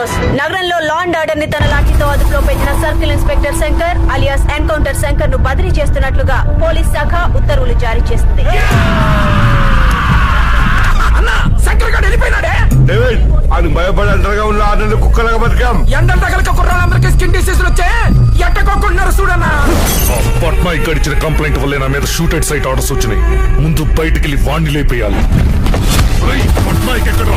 News. నగరంలో law and order ని తన లాఠీతో అదుపులో పెట్టిన circle inspector Shankar alias encounter Shankar ను బదిలీ చేస్తున్నట్లుగా పోలీస్ శాఖ ఉత్తర్వులు జారీ చేసింది. భయపడి అంటగా ఉన్న ఆటలు కుక్కలుగా బతికాం. ఎండలు తగలక కుర్రాళ్ళందరికీ స్కిన్ డిసీజులు వచ్చాయి. ఎట్టకోకున్నారు చూడన్నా. పట్నాయక్ గడిచిన కంప్లైంట్ వల్లే నా మీద షూట్ అట్ సైట్ ఆర్డర్స్ వచ్చినాయి. ముందు బయటికి వెళ్ళి వాణ్ణి లేపేయాలి. పట్నాయక్ ఎక్కడ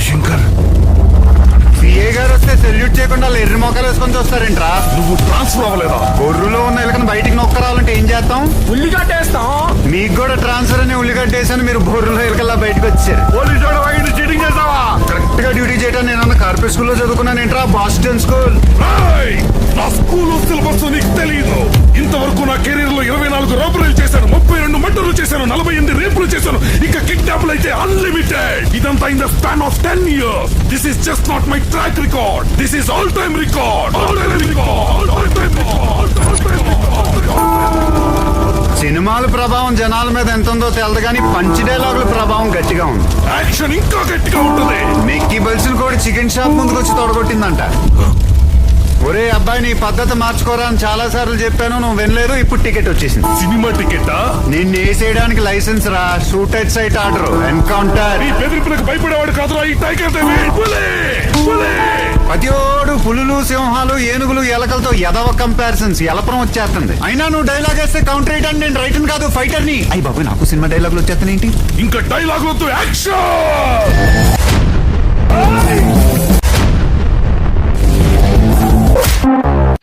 శంకర్? సిఏ గారు వస్తే సెల్యూట్ చేయకుండా ఎర్రి మొక్కలు వేసుకొని చూస్తారేంట్రా? నువ్వు ట్రాన్స్ఫర్ అవ్వలేదా? గొర్రెలో ఉన్న ఎలకను బయటికి నొక్కరాలంటే ఏం చేస్తాం? ఉల్లిగడ్డేస్తాం. మీకు కూడా ట్రాన్స్ఫర్ అని ఉల్లిగడ్డేసాను, మీరు బొర్రెలో ఎలకల్లా బయటకు వచ్చారు. పోలీసు చీటింగ్ చేసావా? కరెక్ట్ గా డ్యూటీ చేయడం నేను కార్పొరేట్ స్కూల్లో చదువుకున్నాను ఏంట్రా, బాస్టన్ స్కూల్. నా స్కూల్ సిలబస్ నీకు తెలియదు. ఇంతవరకు నా కెరీర్ లో 24 రాబరీలు చేశాను, 32 మర్డర్లు చేశాను, 48 రేపులు చేశాను, ఇంకా కిడ్నాప్లు అయితే అన్లిమిటెడ్. ఇదంతా in the span of 10 years. This is just not my track record. This is all time record. సినిమాల ప్రభావం జనాల మీద ఎంత ఉందో తెలదు కానీ పంచి డైలాగుల ప్రభావం గట్టిగా ఉంది. యాక్షన్ ఇంకా గట్టిగా ఉంటుంది. మెక్కి బల్సిన కూడా చికెన్ షాప్ ముందుకు వచ్చి తొడగొట్టిందంట. ఒరే అబ్బాయి, నీ పద్ధతి మార్చుకోరా అని చాలా సార్లు చెప్పాను, నువ్వు వినలేదు. ఇప్పుడు టికెట్ వచ్చేసింది. సినిమా టికెటా? నిన్ను వేసేయడానికి లైసెన్స్ రా, shoot at sight order, encounter. ఈ బెదిరింపులకు భయపడేవాడు కాదురా ఈ టైగర్ దేవి. పతియోడు పులులు, సింహాలు, ఏనుగులు, ఎలకలతో ఎదవ కంపారిజన్స్ ఎలపరం వచ్చేస్తుంది. అయినా నువ్వు డైలాగ్ వేస్తే కౌంటర్ వేయడానికి నేను రైటర్ కాదు, ఫైటర్ ని. అయ్యి బాబు, నాకు సినిమా డైలాగులు వచ్చేస్తాను ఏంటి? ఇంకా డైలాగ్ వద్దు, action!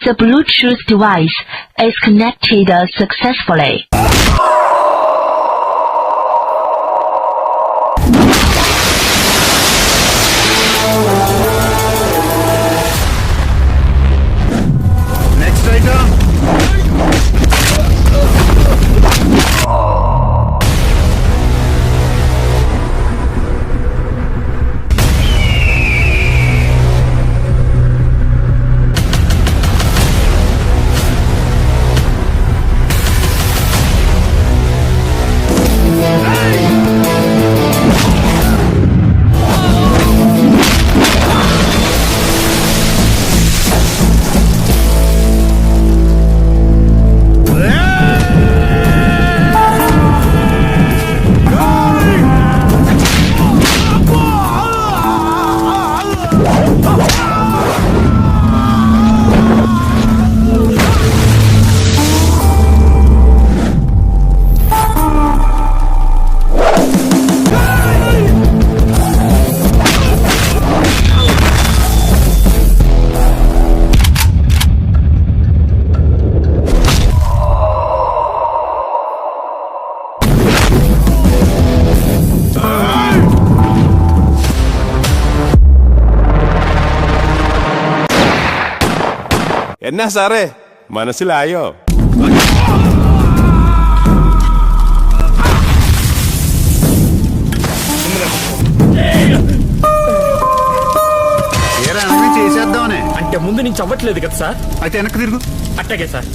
The Bluetooth device is connected successfully. Next item. എന്നാ സാറേ മനസ്സിലായോ? చేసేద్దామనే అంటే ముందు నుంచి అవ్వట్లేదు కదా సార్? అయితే వెనక్కి తిరుగు. అట్టగే సార్.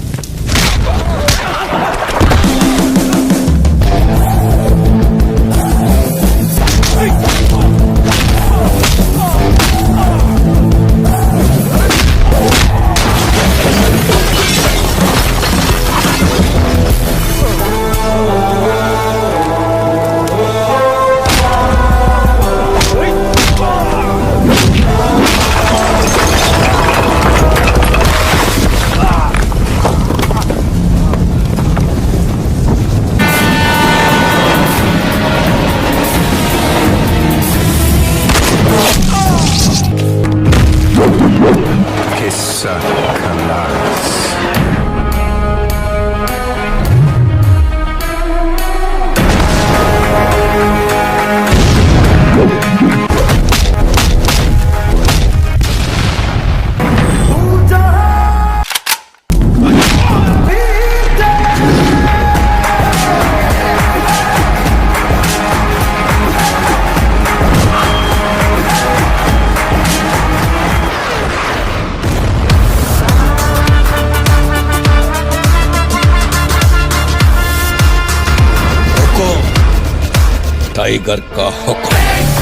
टाइगर का हुक्म।